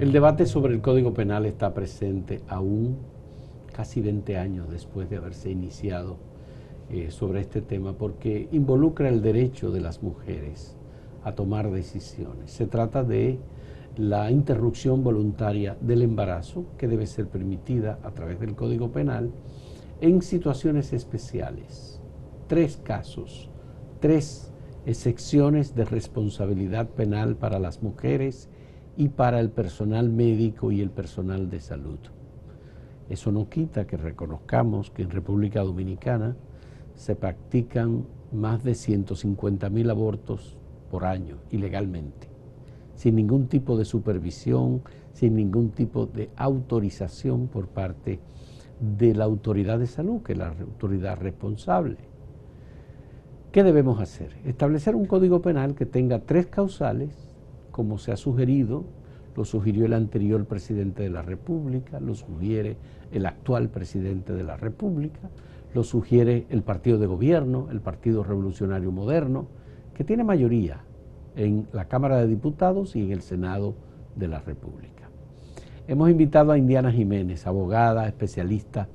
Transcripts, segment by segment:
El debate sobre el Código Penal está presente aún casi 20 años después de haberse iniciado sobre este tema, porque involucra el derecho de las mujeres a tomar decisiones. Se trata de la interrupción voluntaria del embarazo, que debe ser permitida a través del Código Penal en situaciones especiales. 3 casos, 3 excepciones de responsabilidad penal para las mujeres y para el personal médico y el personal de salud. Eso no quita que reconozcamos que en República Dominicana se practican más de 150.000 abortos por año ilegalmente, sin ningún tipo de supervisión, sin ningún tipo de autorización por parte de la autoridad de salud, que es la autoridad responsable. ¿Qué debemos hacer? Establecer un código penal que tenga 3 causales, como se ha sugerido, lo sugirió el anterior presidente de la República, lo sugiere el actual presidente de la República, lo sugiere el partido de gobierno, el Partido Revolucionario Moderno, que tiene mayoría en la Cámara de Diputados y en el Senado de la República. Hemos invitado a Indiana Jiménez, abogada, especialista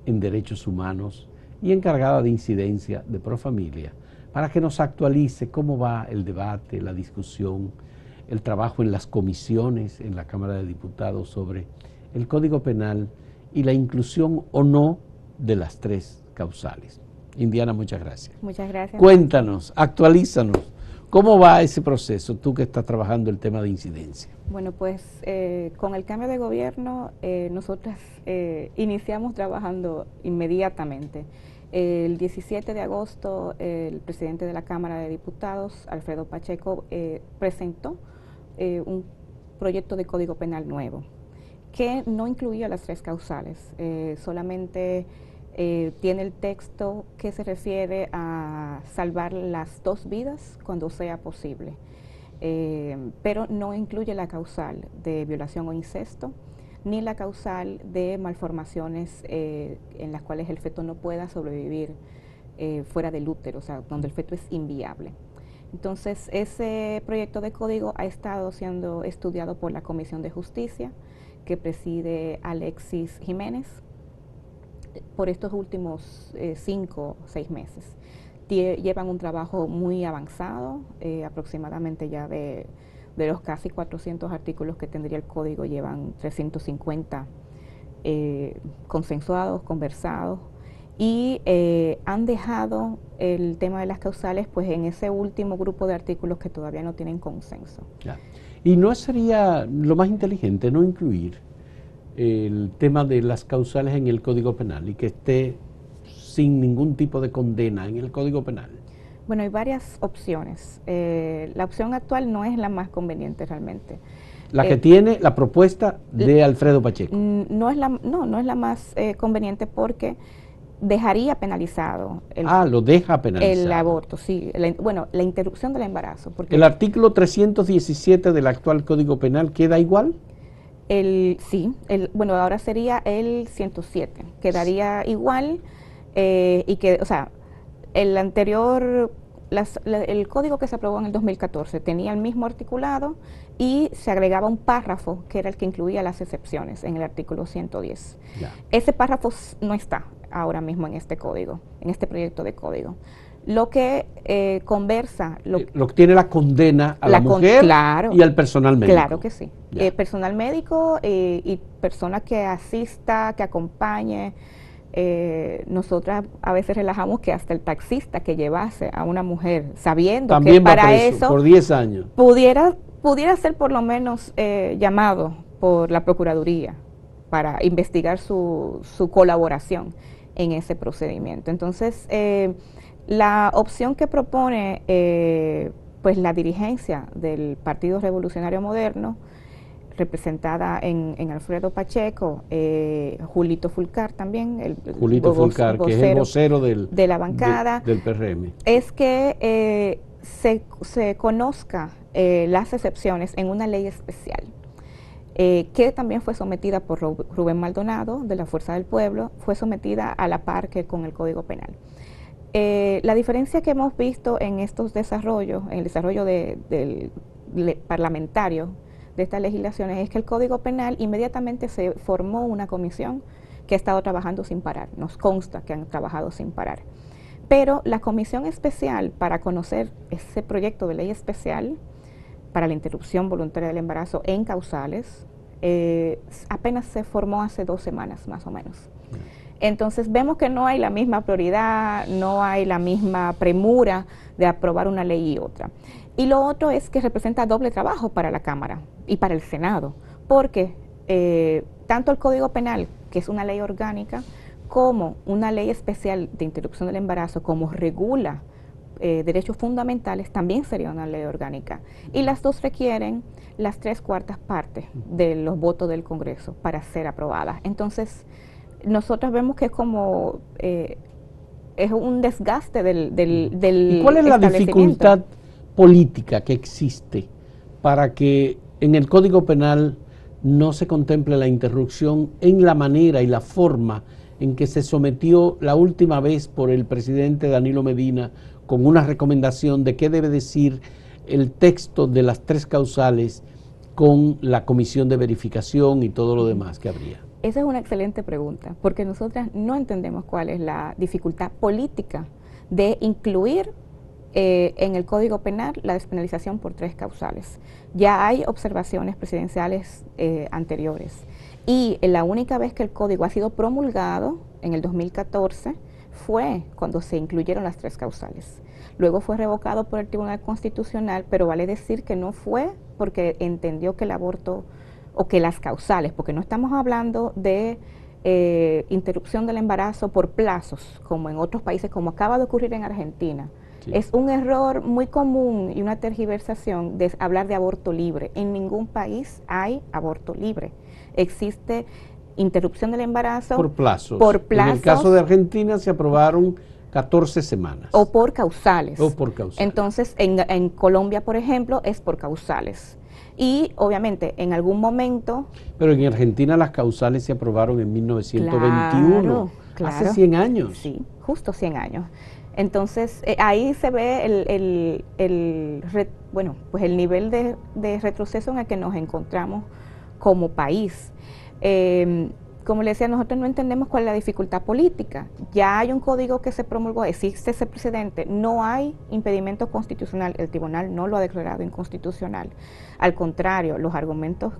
en derechos humanos y encargada de incidencia de Profamilia, para que nos actualice cómo va el debate, la discusión, el trabajo en las comisiones en la Cámara de Diputados sobre el Código Penal y la inclusión o no de las 3 causales. Indiana, muchas gracias. Muchas gracias. Cuéntanos, actualízanos, ¿cómo va ese proceso, tú que estás trabajando el tema de incidencia? Bueno, pues con el cambio de gobierno, nosotras iniciamos trabajando inmediatamente. El 17 de agosto, el presidente de la Cámara de Diputados, Alfredo Pacheco, presentó un proyecto de Código Penal nuevo, que no incluía las 3 causales, solamente tiene el texto que se refiere a salvar las 2 vidas cuando sea posible, pero no incluye la causal de violación o incesto, ni la causal de malformaciones en las cuales el feto no pueda sobrevivir fuera del útero, o sea, donde el feto es inviable. Entonces, ese proyecto de código ha estado siendo estudiado por la Comisión de Justicia, que preside Alexis Jiménez, por estos últimos 5 o 6 meses. Llevan un trabajo muy avanzado, aproximadamente ya de los casi 400 artículos que tendría el código, llevan 350 consensuados, conversados, y han dejado el tema de las causales pues en ese último grupo de artículos que todavía no tienen consenso. Ya. ¿Y no sería lo más inteligente no incluir el tema de las causales en el Código Penal y que esté sin ningún tipo de condena en el Código Penal? Bueno, hay varias opciones. La opción actual no es la más conveniente realmente. La que tiene la propuesta de Alfredo Pacheco. No es la más conveniente, porque dejaría penalizado lo deja penalizado. El aborto, sí. La interrupción del embarazo. Porque ¿El artículo 317 del actual Código Penal queda igual? Bueno, ahora sería el 107, quedaría igual, y que, o sea, el anterior, el código que se aprobó en el 2014 tenía el mismo articulado y se agregaba un párrafo que era el que incluía las excepciones en el artículo 110. Ya. Ese párrafo no está ahora mismo en este código, en este proyecto de código. Lo que conversa... Lo que tiene la condena a la mujer, claro, y al personal médico. Claro que sí. Personal médico y persona que asista, que acompañe. Nosotras a veces relajamos que hasta el taxista que llevase a una mujer, sabiendo también que para preso, eso por 10 años pudiera ser por lo menos llamado por la Procuraduría para investigar su colaboración en ese procedimiento. Entonces, la opción que propone pues la dirigencia del Partido Revolucionario Moderno, representada en Alfredo Pacheco, Julito Fulcar también, Julito Fulcar, que es el vocero de la bancada del PRM, es que se conozca las excepciones en una ley especial, que también fue sometida por Rubén Maldonado, de la Fuerza del Pueblo, fue sometida a la par que con el Código Penal. La diferencia que hemos visto en estos desarrollos, en el desarrollo del parlamentario de estas legislaciones es que el Código Penal inmediatamente se formó una comisión que ha estado trabajando sin parar. Nos consta que han trabajado sin parar. Pero la comisión especial para conocer ese proyecto de ley especial para la interrupción voluntaria del embarazo en causales apenas se formó hace 2 semanas más o menos. Entonces vemos que no hay la misma prioridad, no hay la misma premura de aprobar una ley y otra. Y lo otro es que representa doble trabajo para la Cámara y para el Senado, porque tanto el Código Penal, que es una ley orgánica, como una ley especial de interrupción del embarazo, como regula derechos fundamentales, también sería una ley orgánica. Y las dos requieren las 3/4 partes de los votos del Congreso para ser aprobadas. Entonces, nosotros vemos que es como es un desgaste del ¿Y cuál es la dificultad política que existe para que en el Código Penal no se contemple la interrupción en la manera y la forma en que se sometió la última vez por el presidente Danilo Medina con una recomendación de qué debe decir el texto de las 3 causales con la comisión de verificación y todo lo demás que habría? Esa es una excelente pregunta, porque nosotras no entendemos cuál es la dificultad política de incluir en el Código Penal la despenalización por 3 causales. Ya hay observaciones presidenciales anteriores y la única vez que el Código ha sido promulgado, en el 2014, fue cuando se incluyeron las 3 causales. Luego fue revocado por el Tribunal Constitucional, pero vale decir que no fue porque entendió que el aborto o que las causales, porque no estamos hablando de interrupción del embarazo por plazos, como en otros países, como acaba de ocurrir en Argentina. Sí. Es un error muy común y una tergiversación de hablar de aborto libre. En ningún país hay aborto libre. Existe interrupción del embarazo por plazos. En el caso de Argentina se aprobaron 14 semanas. O por causales. O por causales. Entonces, en Colombia, por ejemplo, es por causales. Y obviamente en algún momento... Pero en Argentina las causales se aprobaron en 1921, claro, hace 100 años. Sí, justo 100 años. Entonces ahí se ve el nivel de retroceso en el que nos encontramos como país. Como le decía, nosotros no entendemos cuál es la dificultad política. Ya hay un código que se promulgó, existe ese precedente, no hay impedimento constitucional, el tribunal no lo ha declarado inconstitucional. Al contrario, los argumentos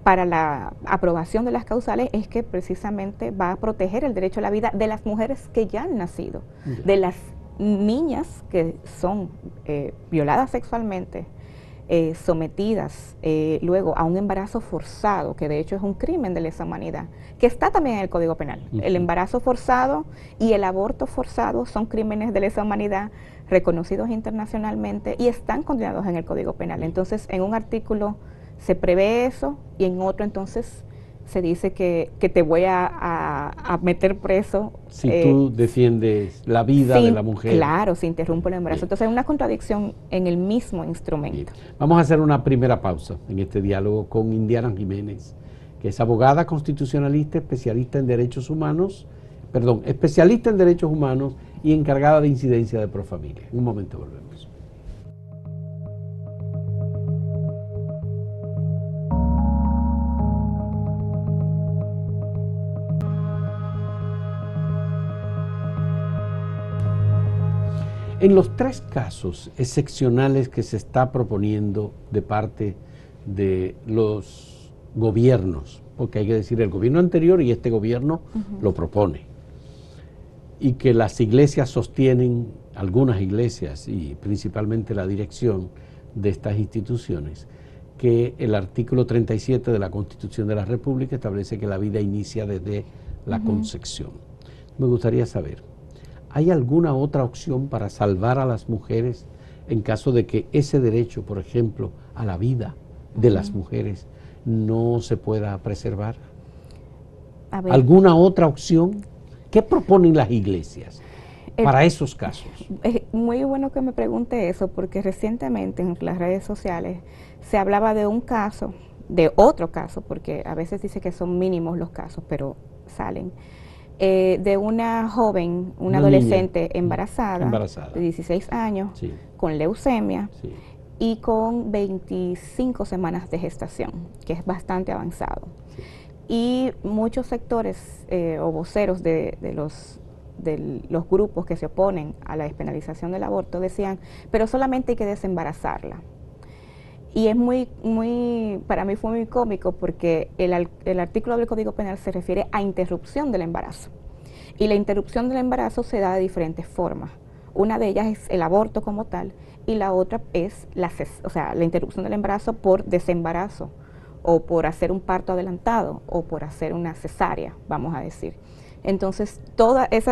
para la aprobación de las causales es que precisamente va a proteger el derecho a la vida de las mujeres que ya han nacido, de las niñas que son violadas sexualmente, sometidas luego a un embarazo forzado, que de hecho es un crimen de lesa humanidad, que está también en el Código Penal. El embarazo forzado y el aborto forzado son crímenes de lesa humanidad reconocidos internacionalmente y están condenados en el Código Penal. Entonces, en un artículo se prevé eso y en otro entonces se dice que te voy a meter preso. Si tú defiendes la vida de la mujer. Claro, si interrumpo el embarazo. Bien. Entonces hay una contradicción en el mismo instrumento. Bien. Vamos a hacer una primera pausa en este diálogo con Indiana Jiménez, que es abogada constitucionalista, especialista en derechos humanos y encargada de incidencia de Profamilia. Un momento, volvemos. En los 3 casos excepcionales que se está proponiendo de parte de los gobiernos, porque hay que decir el gobierno anterior y este gobierno lo propone, y que las iglesias sostienen, algunas iglesias y principalmente la dirección de estas instituciones, que el artículo 37 de la Constitución de la República establece que la vida inicia desde la concepción. Me gustaría saber, ¿hay alguna otra opción para salvar a las mujeres en caso de que ese derecho, por ejemplo, a la vida de las mujeres no se pueda preservar? ¿Alguna otra opción? ¿Qué proponen las iglesias para esos casos? Es muy bueno que me pregunte eso, porque recientemente en las redes sociales se hablaba de un caso, de otro caso, porque a veces dice que son mínimos los casos, pero salen. De una joven, una adolescente embarazada de 16 años, con leucemia, y con 25 semanas de gestación, que es bastante avanzado. Sí. Y muchos sectores o voceros de los grupos que se oponen a la despenalización del aborto decían, pero solamente hay que desembarazarla. Y es para mí fue muy cómico porque el artículo del Código Penal se refiere a interrupción del embarazo. Y la interrupción del embarazo se da de diferentes formas. Una de ellas es el aborto como tal, y la otra es la interrupción del embarazo por desembarazo, o por hacer un parto adelantado, o por hacer una cesárea, vamos a decir. Entonces,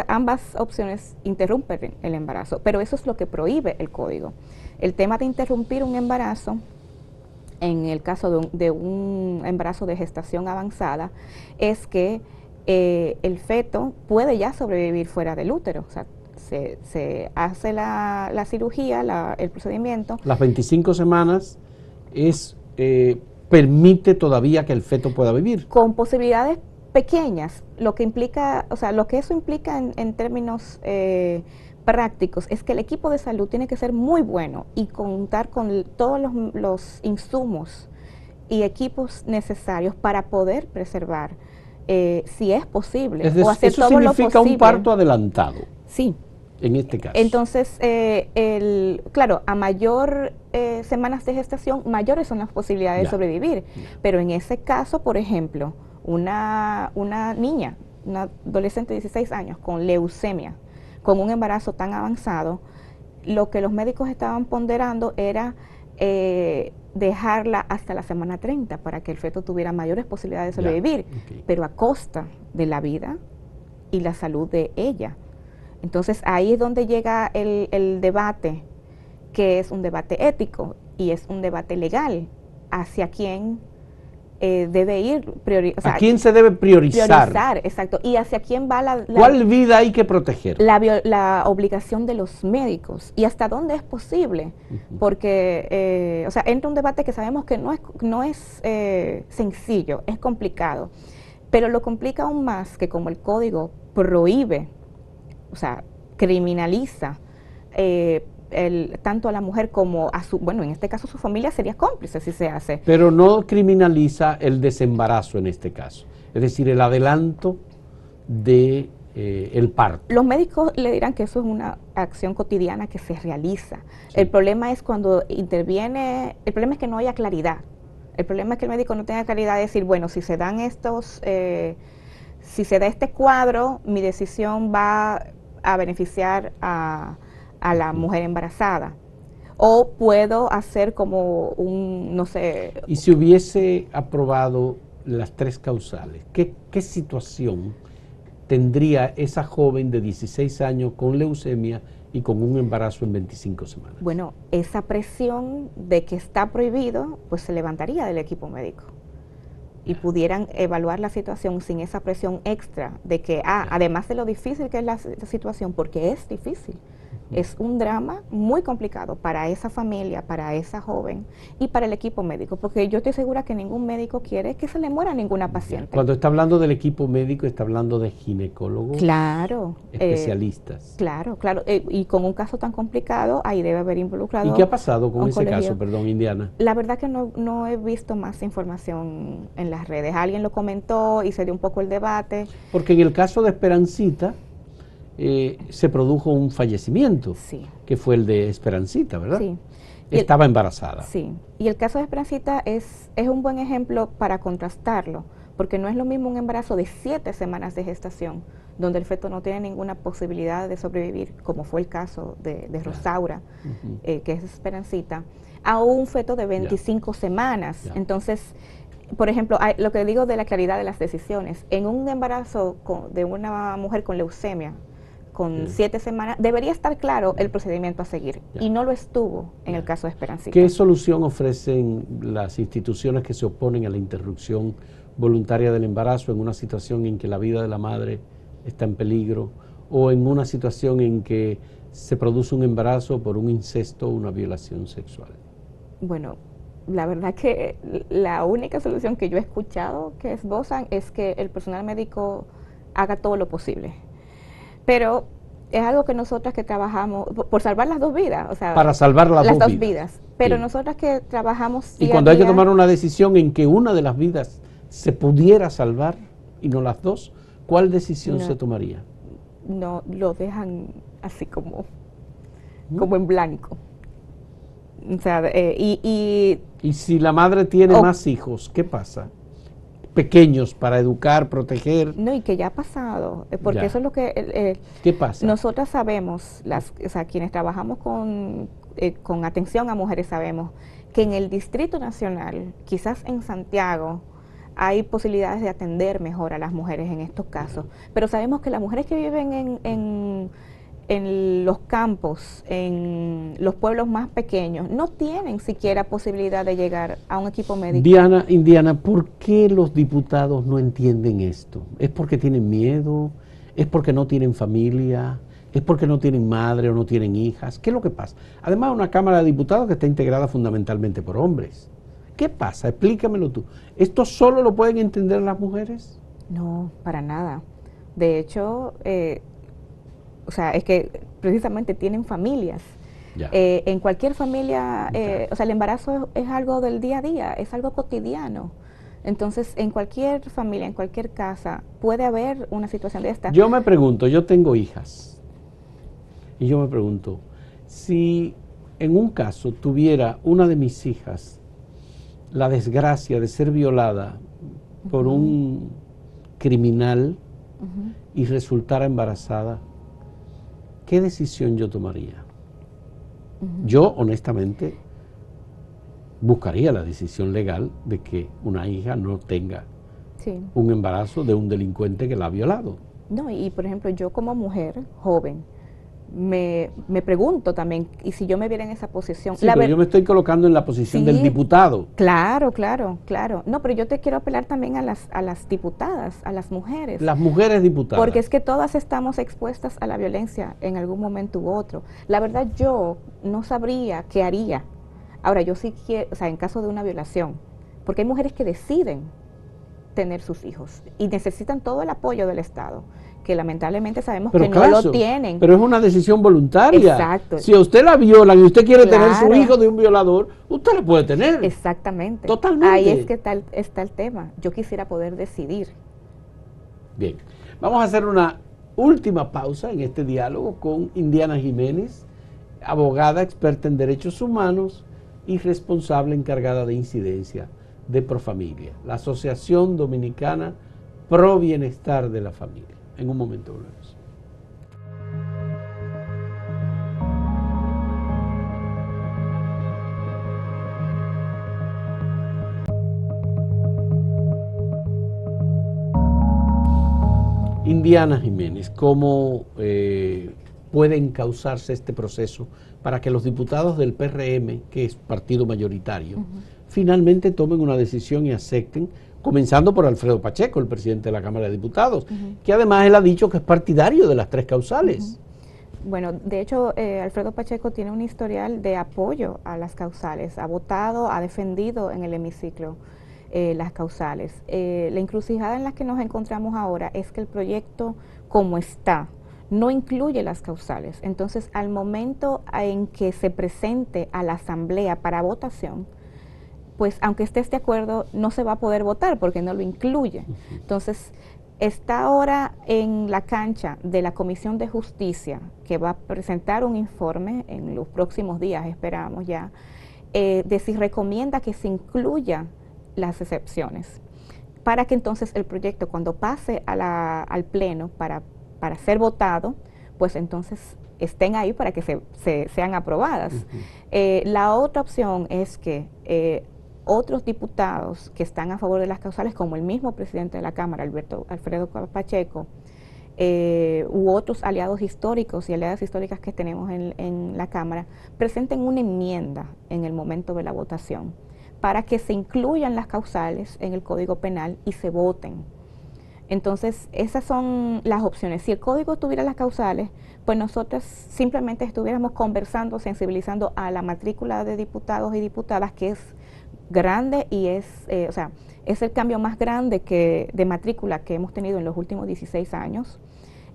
ambas opciones interrumpen el embarazo, pero eso es lo que prohíbe el código. El tema de interrumpir un embarazo, en el caso de un embarazo de gestación avanzada, es que el feto puede ya sobrevivir fuera del útero. O sea, se hace la cirugía, el procedimiento. Las 25 semanas permite todavía que el feto pueda vivir. Con posibilidades pequeñas, lo que eso implica en términos prácticos es que el equipo de salud tiene que ser muy bueno y contar con todos los insumos y equipos necesarios para poder preservar, si es posible, o hacer todo lo posible. Eso significa un parto adelantado. Sí. En este caso. Entonces, claro, a mayor semanas de gestación, mayores son las posibilidades de sobrevivir. Pero en ese caso, por ejemplo, una niña, una adolescente de 16 años con leucemia, con un embarazo tan avanzado, lo que los médicos estaban ponderando era dejarla hasta la semana 30 para que el feto tuviera mayores posibilidades de sobrevivir, pero a costa de la vida y la salud de ella. Entonces ahí es donde llega el debate, que es un debate ético y es un debate legal, hacia quién debe ir, ¿a quién se debe priorizar? Exacto, y hacia quién va ¿cuál vida hay que proteger? La obligación de los médicos y hasta dónde es posible, porque entra un debate que sabemos que no es sencillo, es complicado, pero lo complica aún más que como el código prohíbe, criminaliza tanto a la mujer como a en este caso su familia sería cómplice si se hace. Pero no criminaliza el desembarazo en este caso, es decir, el adelanto de el parto. Los médicos le dirán que eso es una acción cotidiana que se realiza. Sí. El problema es cuando interviene, el problema es que no haya claridad. El problema es que el médico no tenga claridad de decir, bueno, si se dan si se da este cuadro, mi decisión va a beneficiar a la mujer embarazada. O puedo hacer como no sé... Y si hubiese aprobado las 3 causales, ¿qué situación tendría esa joven de 16 años con leucemia y con un embarazo en 25 semanas? Bueno, esa presión de que está prohibido, pues se levantaría del equipo médico. Y pudieran evaluar la situación sin esa presión extra de que, además de lo difícil que es la situación, porque es difícil, es un drama muy complicado para esa familia, para esa joven y para el equipo médico, porque yo estoy segura que ningún médico quiere que se le muera ninguna paciente. Cuando está hablando del equipo médico, está hablando de ginecólogos, claro, especialistas. Claro, y con un caso tan complicado, ahí debe haber involucrado. ¿Y qué ha pasado con ese caso, Indiana? La verdad que no he visto más información en las redes. Alguien lo comentó y se dio un poco el debate. Porque en el caso de Esperancita, se produjo un fallecimiento, sí, que fue el de Esperancita, ¿verdad? Sí. Estaba embarazada. Sí, y el caso de Esperancita es un buen ejemplo para contrastarlo, porque no es lo mismo un embarazo de 7 semanas de gestación, donde el feto no tiene ninguna posibilidad de sobrevivir, como fue el caso de Rosaura, que es Esperancita, a un feto de 25 semanas. Entonces, por ejemplo, lo que digo de la claridad de las decisiones, en un embarazo de una mujer con leucemia, con 7 semanas, debería estar claro el procedimiento a seguir, y no lo estuvo en el caso de Esperancita. ¿Qué solución ofrecen las instituciones que se oponen a la interrupción voluntaria del embarazo en una situación en que la vida de la madre está en peligro, o en una situación en que se produce un embarazo por un incesto o una violación sexual? Bueno, la verdad que la única solución que yo he escuchado que esbozan es que el personal médico haga todo lo posible. Pero es algo que nosotras que trabajamos por salvar las 2 vidas, para salvar las dos vidas. Pero Bien. nosotras que trabajamos Y día a cuando hay que día, tomar una decisión en que una de las vidas se pudiera salvar y no las dos, ¿cuál decisión se no, tomaría? no lo dejan así ¿Mm? como en blanco. O sea, Y si la madre tiene o- más hijos, ¿qué pasa? Pequeños para educar, proteger, no, y que ya ha pasado, porque eso ya. es lo que ¿Qué pasa? nosotras sabemos, o sea, quienes trabajamos con atención a mujeres sabemos que en el Distrito Nacional, quizás en Santiago, hay posibilidades de atender mejor a las mujeres en estos casos, pero sabemos que las mujeres que viven en los campos, en los pueblos más pequeños, no tienen siquiera posibilidad de llegar a un equipo médico. Indiana, ¿por qué los diputados no entienden esto? ¿Es porque tienen miedo? ¿Es porque no tienen familia? ¿Es porque no tienen madre o no tienen hijas? ¿Qué es lo que pasa? Además, una Cámara de Diputados que está integrada fundamentalmente por hombres. ¿Qué pasa? Explícamelo tú. ¿Esto solo lo pueden entender las mujeres? No, para nada. De hecho, o sea, es que precisamente tienen familias. Ya, En cualquier familia, ya. o sea, el embarazo es algo del día a día, es algo cotidiano. Entonces, en cualquier familia, en cualquier casa, puede haber una situación de esta. Yo me pregunto, yo tengo hijas, y yo me pregunto, si en un caso tuviera una de mis hijas la desgracia de ser violada por un criminal Ujú. y resultara embarazada, ¿qué decisión yo tomaría? Yo, honestamente, buscaría la decisión legal de que una hija no tenga Sí. un embarazo de un delincuente que la ha violado. No, y por ejemplo, yo como mujer joven, me pregunto también, y si yo me viera en esa posición, Sí, pero yo me estoy colocando en la posición del sí, diputado. claro, claro, claro. No, pero yo te quiero apelar también a las diputadas, a las mujeres. Las mujeres diputadas. Porque es que todas estamos expuestas a la violencia en algún momento u otro. La verdad, yo no sabría qué haría. Ahora, yo sí quiero, o sea, en caso de una violación, porque hay mujeres que deciden tener sus hijos y necesitan todo el apoyo del Estado, que lamentablemente sabemos Pero que claro, no lo tienen. pero es una decisión voluntaria. Exacto. Si a usted la violan y usted quiere tener su Claro. hijo de un violador, usted lo puede tener. Exactamente. Totalmente. Ahí es que está el tema. Yo quisiera poder decidir. Bien, vamos a hacer una última pausa en este diálogo con Indiana Jiménez, abogada experta en derechos humanos y responsable encargada de incidencia de Profamilia, la Asociación Dominicana Pro Bienestar de la Familia. En un momento volvemos. Indiana Jiménez, ¿cómo puede encauzarse este proceso para que los diputados del PRM, que es partido mayoritario, finalmente tomen una decisión y acepten, comenzando por Alfredo Pacheco, el presidente de la Cámara de Diputados, que además él ha dicho que es partidario de las tres causales? Bueno, de hecho, Alfredo Pacheco tiene un historial de apoyo a las causales. Ha votado, ha defendido en el hemiciclo las causales. La encrucijada en la que nos encontramos ahora es que el proyecto, como está, no incluye las causales. Entonces, al momento en que se presente a la Asamblea para votación, pues aunque estés de acuerdo, no se va a poder votar porque no lo incluye. Entonces, está ahora en la cancha de la Comisión de Justicia, que va a presentar un informe en los próximos días, esperamos ya, de si recomienda que se incluya las excepciones, para que entonces el proyecto, cuando pase al Pleno para ser votado, pues entonces estén ahí para que sean aprobadas. La otra opción es que otros diputados que están a favor de las causales, como el mismo presidente de la Cámara, Alfredo Pacheco, u otros aliados históricos y aliadas históricas que tenemos en la Cámara, presenten una enmienda en el momento de la votación para que se incluyan las causales en el Código Penal y se voten. Entonces, esas son las opciones. Si el Código tuviera las causales, pues nosotros simplemente estuviéramos conversando, sensibilizando a la matrícula de diputados y diputadas, que es grande y es el cambio más grande de matrícula que hemos tenido en los últimos 16 años,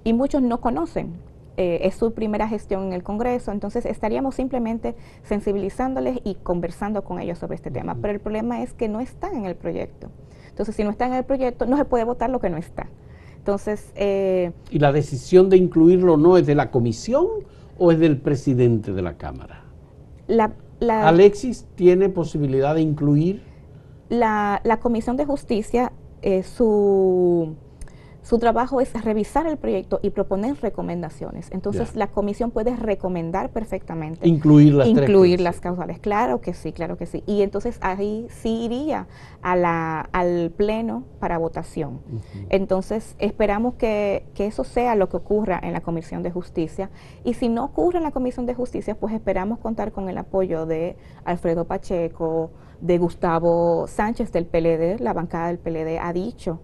y muchos no conocen es su primera gestión en el Congreso, entonces estaríamos simplemente sensibilizándoles y conversando con ellos sobre este tema. Pero el problema es que no están en el proyecto. Entonces, si no están en el proyecto, no se puede votar lo que no está. Entonces, ¿y la decisión de incluirlo o no es de la comisión o es del presidente de la Cámara? ¿Alexis tiene posibilidad de incluir? La Comisión de Justicia, su trabajo es revisar el proyecto y proponer recomendaciones. Entonces, la comisión puede recomendar perfectamente incluir las causales. Claro que sí, claro que sí. Y entonces ahí sí iría al pleno para votación. Entonces, esperamos que eso sea lo que ocurra en la Comisión de Justicia. Y si no ocurre en la Comisión de Justicia, pues esperamos contar con el apoyo de Alfredo Pacheco, de Gustavo Sánchez del PLD. La bancada del PLD ha dicho,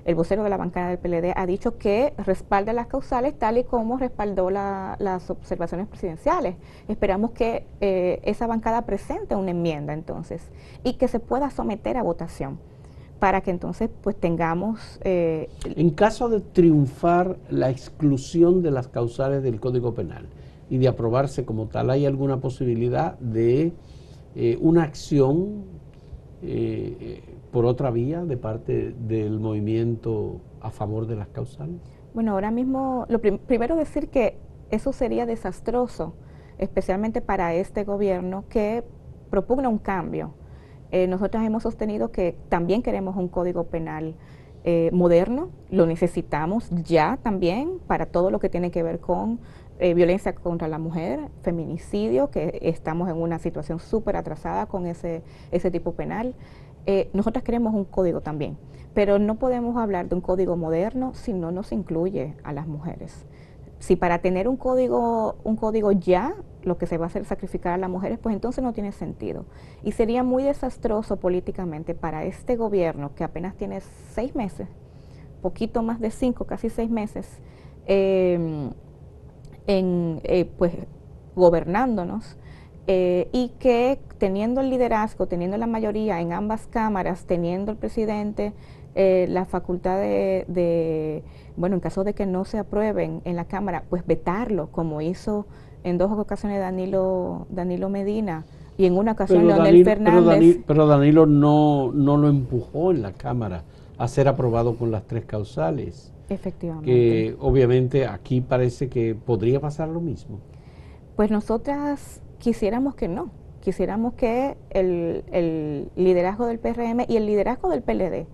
el vocero de la bancada del PLD ha dicho que respalda las causales tal y como respaldó las observaciones presidenciales. Esperamos que esa bancada presente una enmienda entonces y que se pueda someter a votación para que entonces pues tengamos... en caso de triunfar la exclusión de las causales del Código Penal y de aprobarse como tal, ¿hay alguna posibilidad de una acción por otra vía de parte del movimiento a favor de las causales? Bueno, ahora mismo, primero decir que eso sería desastroso, especialmente para este gobierno que propugna un cambio. Nosotros hemos sostenido que también queremos un código penal moderno, lo necesitamos ya también para todo lo que tiene que ver con violencia contra la mujer, feminicidio, que estamos en una situación súper atrasada con ese tipo penal. Nosotras queremos un código también, pero no podemos hablar de un código moderno si no nos incluye a las mujeres. Si para tener un código ya, lo que se va a hacer es sacrificar a las mujeres, pues entonces no tiene sentido. Y sería muy desastroso políticamente para este gobierno, que apenas tiene 6 meses, poquito más de 5, casi 6 meses, pues gobernándonos, y que teniendo el liderazgo, teniendo la mayoría en ambas cámaras, teniendo el presidente la facultad bueno, en caso de que no se aprueben en la Cámara, pues vetarlo, como hizo en 2 ocasiones Danilo Medina y en una ocasión Leonel Fernández. Pero Danilo no lo empujó en la Cámara a ser aprobado con las 3 causales. Efectivamente. Que obviamente aquí parece que podría pasar lo mismo. Pues nosotras quisiéramos que no, quisiéramos que el liderazgo del PRM y el liderazgo del PLD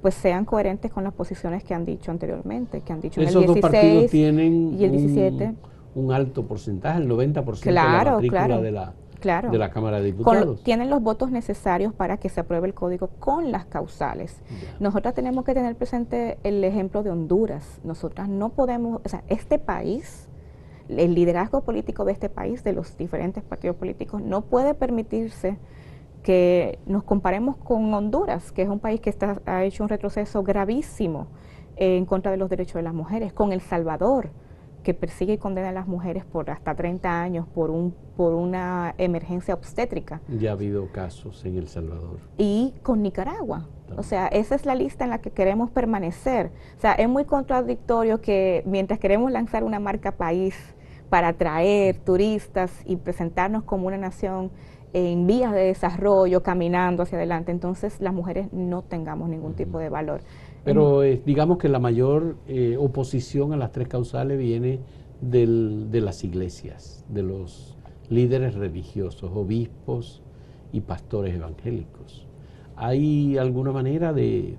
pues sean coherentes con las posiciones que han dicho anteriormente, que han dicho esos en el 16 dos partidos tienen y el 17. Un alto porcentaje, el 90% de la matrícula de la Cámara de Diputados. Tienen los votos necesarios para que se apruebe el código con las causales. Nosotras tenemos que tener presente el ejemplo de Honduras. Nosotras no podemos, o sea, este país, el liderazgo político de este país, de los diferentes partidos políticos, no puede permitirse que nos comparemos con Honduras, que es un país que ha hecho un retroceso gravísimo en contra de los derechos de las mujeres, con El Salvador, que persigue y condena a las mujeres por hasta 30 años por una emergencia obstétrica. Ya ha habido casos en El Salvador. Y con Nicaragua. O sea, esa es la lista en la que queremos permanecer. O sea, es muy contradictorio que mientras queremos lanzar una marca país para atraer turistas y presentarnos como una nación en vías de desarrollo, caminando hacia adelante, entonces las mujeres no tengamos ningún tipo de valor. Pero digamos que la mayor oposición a las 3 causales viene de las iglesias, de los líderes religiosos, obispos y pastores evangélicos. ¿Hay alguna manera de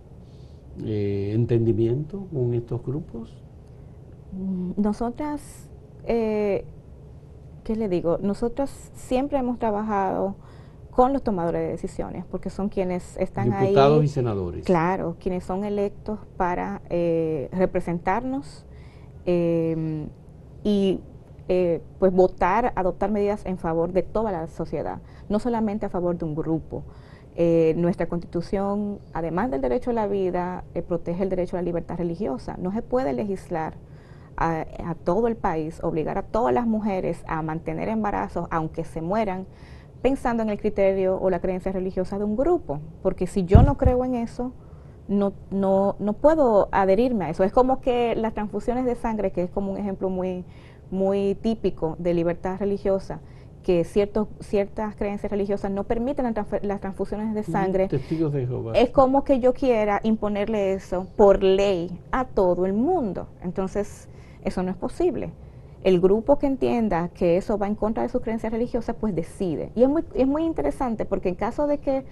entendimiento con estos grupos? Nosotras, ¿qué le digo? Nosotras siempre hemos trabajado con los tomadores de decisiones, porque son quienes están ahí. Diputados y senadores. Claro, quienes son electos para representarnos y pues votar, adoptar medidas en favor de toda la sociedad, no solamente a favor de un grupo. Nuestra Constitución, además del derecho a la vida, protege el derecho a la libertad religiosa. No se puede legislar a todo el país, obligar a todas las mujeres a mantener embarazos, aunque se mueran, pensando en el criterio o la creencia religiosa de un grupo, porque si yo no creo en eso, no puedo adherirme a eso. Es como que las transfusiones de sangre, que es como un ejemplo muy, muy típico de libertad religiosa, que ciertas creencias religiosas no permiten las transfusiones de sangre. Testigos de Jehová. Es como que yo quiera imponerle eso por ley a todo el mundo. Entonces, eso no es posible. El grupo que entienda que eso va en contra de sus creencias religiosas, pues decide. Y es muy interesante porque en caso de que,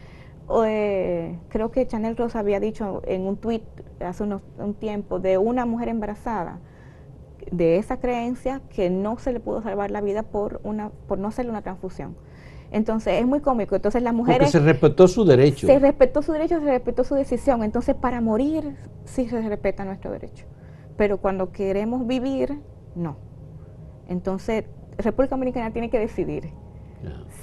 creo que Chanel Ross había dicho en un tuit hace un tiempo de una mujer embarazada, de esa creencia, que no se le pudo salvar la vida por no hacerle una transfusión. Entonces es muy cómico. Entonces las mujeres... Porque se respetó su derecho. Se respetó su derecho, se respetó su decisión. Entonces para morir sí se respeta nuestro derecho. Pero cuando queremos vivir, no. Entonces República Dominicana tiene que decidir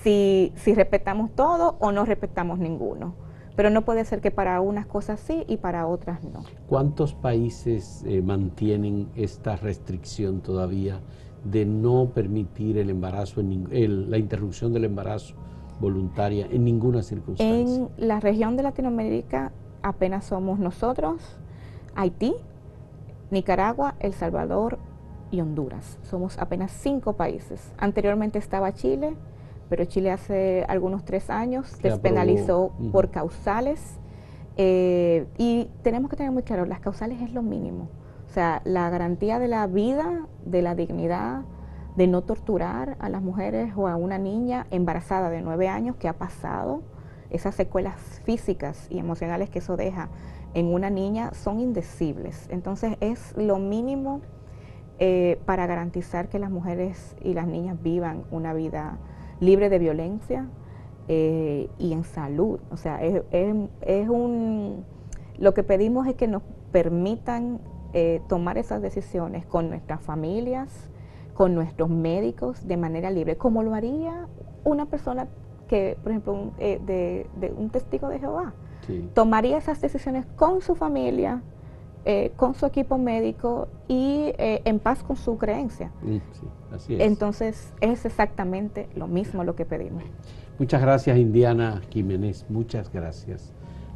si respetamos todo o no respetamos ninguno. Pero no puede ser que para unas cosas sí y para otras no. ¿Cuántos países mantienen esta restricción todavía de no permitir el embarazo, la interrupción del embarazo voluntaria en ninguna circunstancia? En la región de Latinoamérica apenas somos nosotros, Haití, Nicaragua, El Salvador y Honduras. Somos apenas 5 países. Anteriormente estaba Chile, pero Chile hace algunos 3 años despenalizó por causales. Y tenemos que tener muy claro, las causales es lo mínimo. O sea, la garantía de la vida, de la dignidad, de no torturar a las mujeres o a una niña embarazada de 9 años que ha pasado, esas secuelas físicas y emocionales que eso deja en una niña son indecibles. Entonces es lo mínimo para garantizar que las mujeres y las niñas vivan una vida libre de violencia y en salud. O sea, lo que pedimos es que nos permitan tomar esas decisiones con nuestras familias, con nuestros médicos de manera libre, como lo haría una persona que, por ejemplo, de un testigo de Jehová. Sí. Tomaría esas decisiones con su familia, con su equipo médico y en paz con su creencia. Sí, así es. Entonces es exactamente lo mismo lo que pedimos. Muchas gracias, Indiana Jiménez, muchas gracias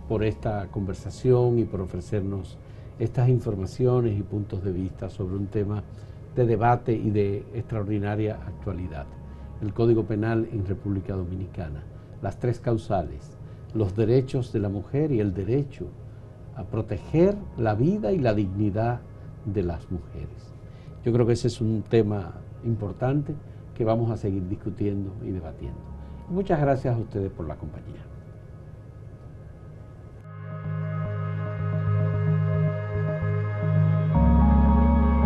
por esta conversación y por ofrecernos estas informaciones y puntos de vista sobre un tema de debate y de extraordinaria actualidad. El Código Penal en República Dominicana, las 3 causales, los derechos de la mujer y el derecho a proteger la vida y la dignidad de las mujeres. Yo creo que ese es un tema importante que vamos a seguir discutiendo y debatiendo. Muchas gracias a ustedes por la compañía.